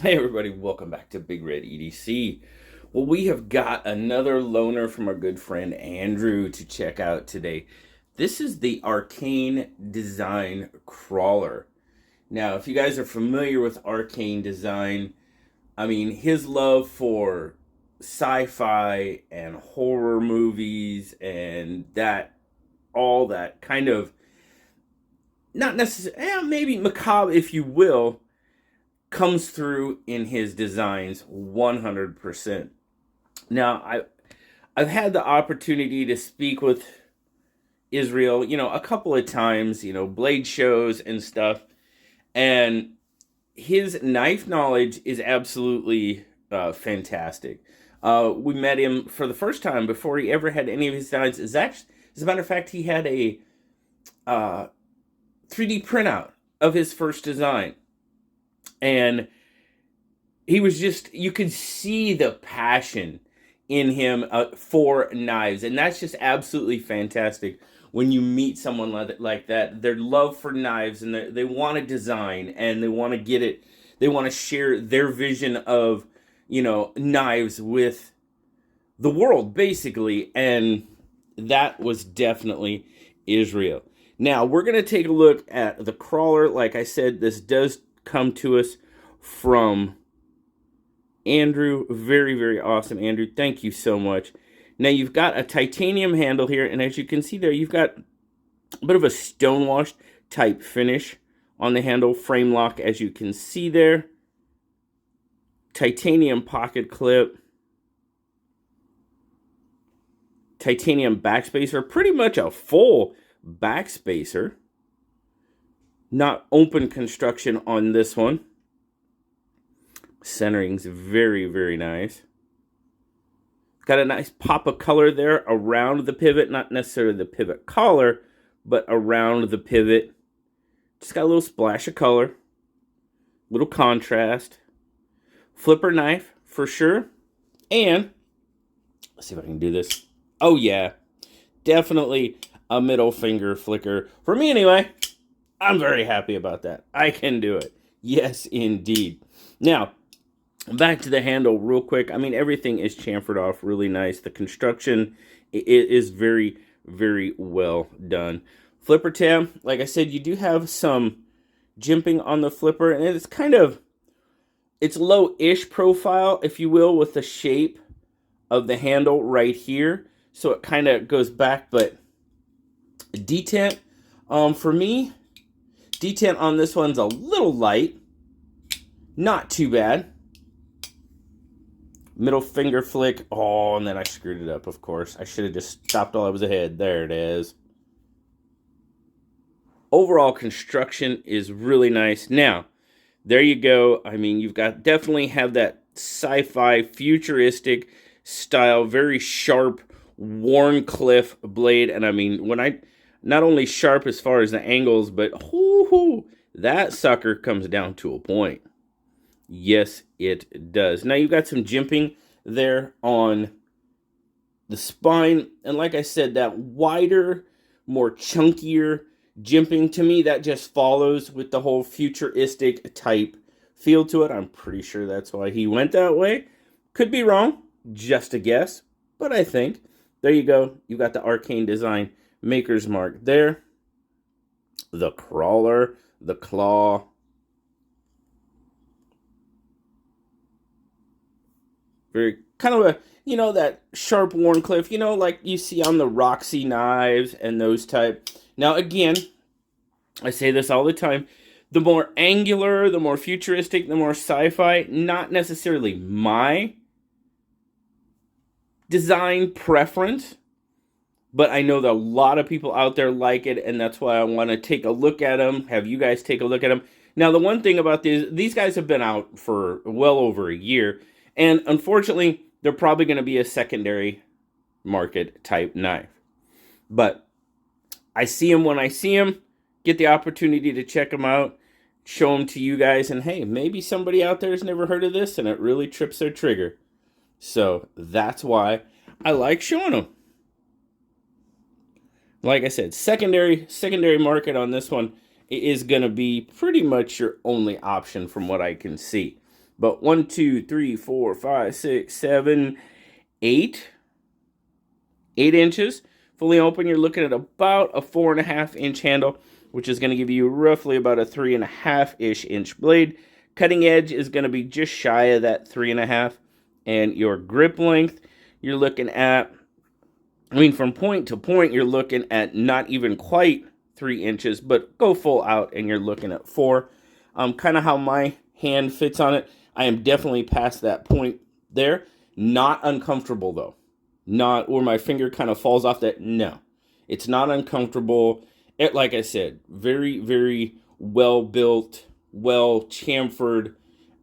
Hey everybody, welcome back to Big Red EDC. Well, we have got another loaner from our good friend Andrew to check out today. This is the Arcane Design Crawler. Now, if you guys are familiar with Arcane Design, I mean, his love for sci-fi and horror movies and all that kind of, not necessarily, maybe macabre, if you will, comes through in his designs 100%. Now, I've had the opportunity to speak with Israel, a couple of times, blade shows and stuff, and his knife knowledge is absolutely fantastic. We met him for the first time before he ever had any of his designs. As a matter of fact, he had a 3D printout of his first design, and he was you could see the passion in him for knives, and that's just absolutely fantastic when you meet someone like that. Their love for knives, and they want to design, and they want to get it, they want to share their vision of knives with the world, basically. And that was definitely Israel. Now we're going to take a look at the crawler. Like I said, this does come to us from Andrew. Very, very awesome, Andrew. Thank you so much. Now you've got a titanium handle here, and as you can see there, you've got a bit of a stonewashed type finish on the handle. Frame lock, as you can see there. Titanium pocket clip. Titanium backspacer. Pretty much a full backspacer. Not open construction on this one. Centering's very, very nice. Got a nice pop of color there around the pivot. Not necessarily the pivot collar, but around the pivot. Just got a little splash of color. Little contrast. Flipper knife for sure. And let's see if I can do this. Oh yeah, definitely a middle finger flicker. For me anyway, I'm very happy about that. I can do it. Yes, indeed. Now, back to the handle real quick. I mean, everything is chamfered off really nice. The construction is very, very well done. Flipper tab, like I said, you do have some jimping on the flipper, and it's low-ish profile, if you will, with the shape of the handle right here. So it kind of goes back, but detent, for me, detent on this one's a little light. Not too bad. Middle finger flick. Oh, and then I screwed it up, of course. I should have just stopped while I was ahead. There it is. Overall construction is really nice. Now, there you go. I mean, you've got definitely have that sci-fi futuristic style, very sharp Wharncliffe blade. And I mean, not only sharp as far as the angles, but that sucker comes down to a point. Yes, it does. Now you've got some jimping there on the spine, and like I said, that wider, more chunkier jimping, to me, that just follows with the whole futuristic type feel to it. I'm pretty sure that's why he went that way. Could be wrong, just a guess, but I think. There you go. You got the Arcane Design Maker's Mark there. The crawler, the claw. Very kind of that sharp Wharncliffe, like you see on the Roxy knives and those type. Now, again, I say this all the time. The more angular, the more futuristic, the more sci-fi, not necessarily my design preference, but I know that a lot of people out there like it, and that's why I want to take a look at them, have you guys take a look at them. Now, the one thing about these guys have been out for well over a year, and unfortunately, they're probably going to be a secondary market type knife. But I see them when I see them, get the opportunity to check them out, show them to you guys, and hey, maybe somebody out there has never heard of this, and it really trips their trigger. So that's why I like showing them. Like I said, secondary market on this one is going to be pretty much your only option from what I can see. But 1, 2, 3, 4, 5, 6, 7, 8. 8 inches. Fully open, you're looking at about a 4.5-inch handle, which is going to give you roughly about a 3.5-ish inch blade. Cutting edge is going to be just shy of that 3.5. And your grip length, you're looking at, from point to point, you're looking at not even quite 3 inches, but go full out and you're looking at 4. Kind of how my hand fits on it. I am definitely past that point there. Not uncomfortable though. Not where my finger kind of falls off that. No, it's not uncomfortable. Like I said, very, very well built, well chamfered.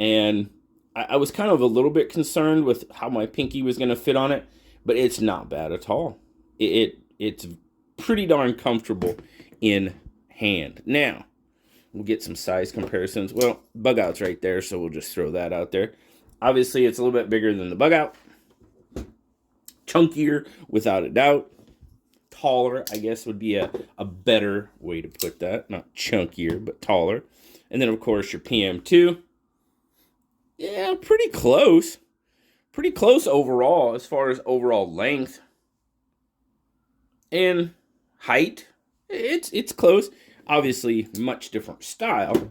And I was kind of a little bit concerned with how my pinky was going to fit on it, but it's not bad at all. It's pretty darn comfortable in hand. Now, we'll get some size comparisons. Well, bug out's right there, so we'll just throw that out there. Obviously, it's a little bit bigger than the bug out. Chunkier, without a doubt. Taller, I guess, would be a better way to put that. Not chunkier, but taller. And then, of course, your PM2. Yeah, pretty close. Pretty close overall as far as overall length. And height, it's close. Obviously, much different style,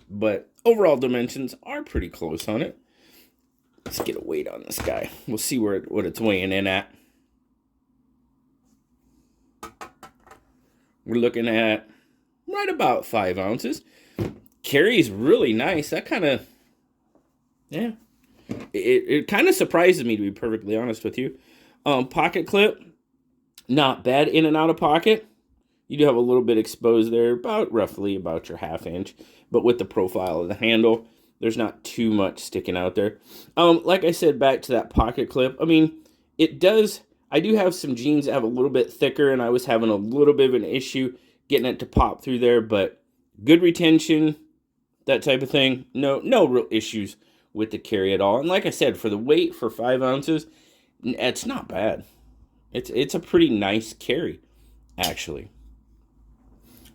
but overall dimensions are pretty close on it. Let's get a weight on this guy. We'll see what it's weighing in at. We're looking at right about 5 ounces. Carries really nice. That kind of, yeah. It kind of surprises me, to be perfectly honest with you. Pocket clip, not bad in and out of pocket. You do have a little bit exposed there, roughly about your 1/2 inch. But with the profile of the handle, there's not too much sticking out there. Like I said, back to that pocket clip. It does. I do have some jeans that have a little bit thicker, and I was having a little bit of an issue getting it to pop through there. But good retention, that type of thing. No real issues with the carry at all. And like I said, for the weight, for 5 ounces, it's not bad. It's a pretty nice carry, actually.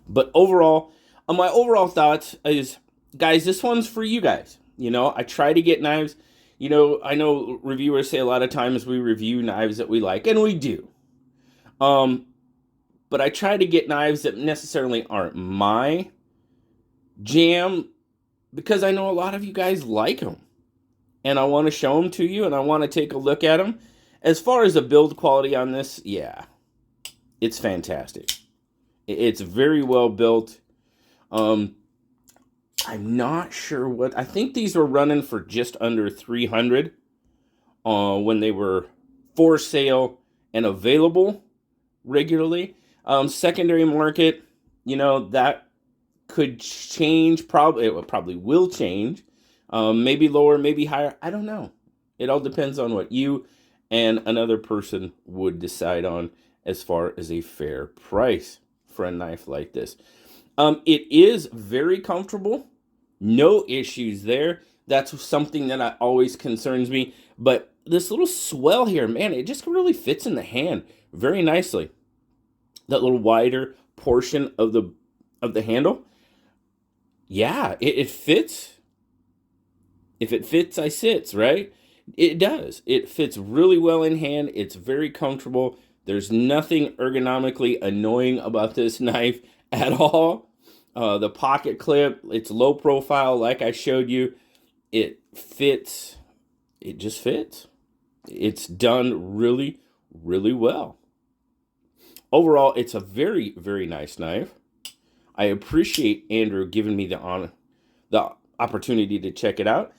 But overall, my overall thoughts is, guys, this one's for you guys. I try to get knives. I know reviewers say a lot of times we review knives that we like, and we do. But I try to get knives that necessarily aren't my jam, because I know a lot of you guys like them. And I want to show them to you, and I want to take a look at them. As far as the build quality on this, yeah, it's fantastic. It's very well built. I'm not sure what... I think these were running for just under $300 when they were for sale and available regularly. Secondary market, that could change. It probably will change. Maybe lower, maybe higher. I don't know. It all depends on what you and another person would decide on as far as a fair price for a knife like this. It is very comfortable. No issues there. That's something that always concerns me. But this little swell here, man, it just really fits in the hand very nicely. That little wider portion of the handle. Yeah, it fits. If it fits, I sits, right? It does. It fits really well in hand. It's very comfortable. There's nothing ergonomically annoying about this knife at all. The pocket clip, it's low profile, like I showed you. It fits. It just fits. It's done really, really well. Overall, it's a very, very nice knife. I appreciate Andrew giving me the opportunity to check it out.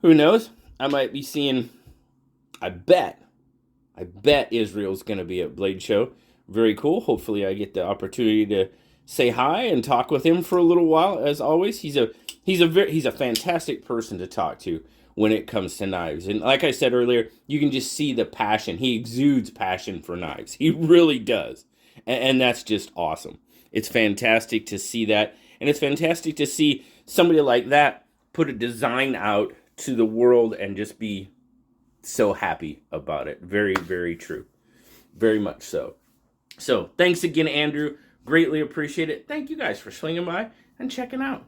Who knows? I might be seeing, I bet Israel's going to be at Blade Show. Very cool. Hopefully I get the opportunity to say hi and talk with him for a little while. As always, he's a fantastic person to talk to when it comes to knives. And like I said earlier, you can just see the passion. He exudes passion for knives. He really does. And that's just awesome. It's fantastic to see that. And it's fantastic to see somebody like that put a design out to the world and just be so happy about it. Very, very true. Very much so. So thanks again, Andrew. Greatly appreciate it. Thank you guys for swinging by and checking out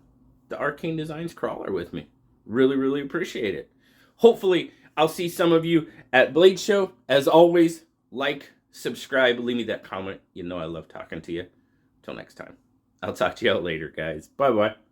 the Arcane Designs crawler with me. Really, really appreciate it. Hopefully, I'll see some of you at Blade Show. As always, like, subscribe, leave me that comment. You know I love talking to you. Till next time. I'll talk to you out later, guys. Bye-bye.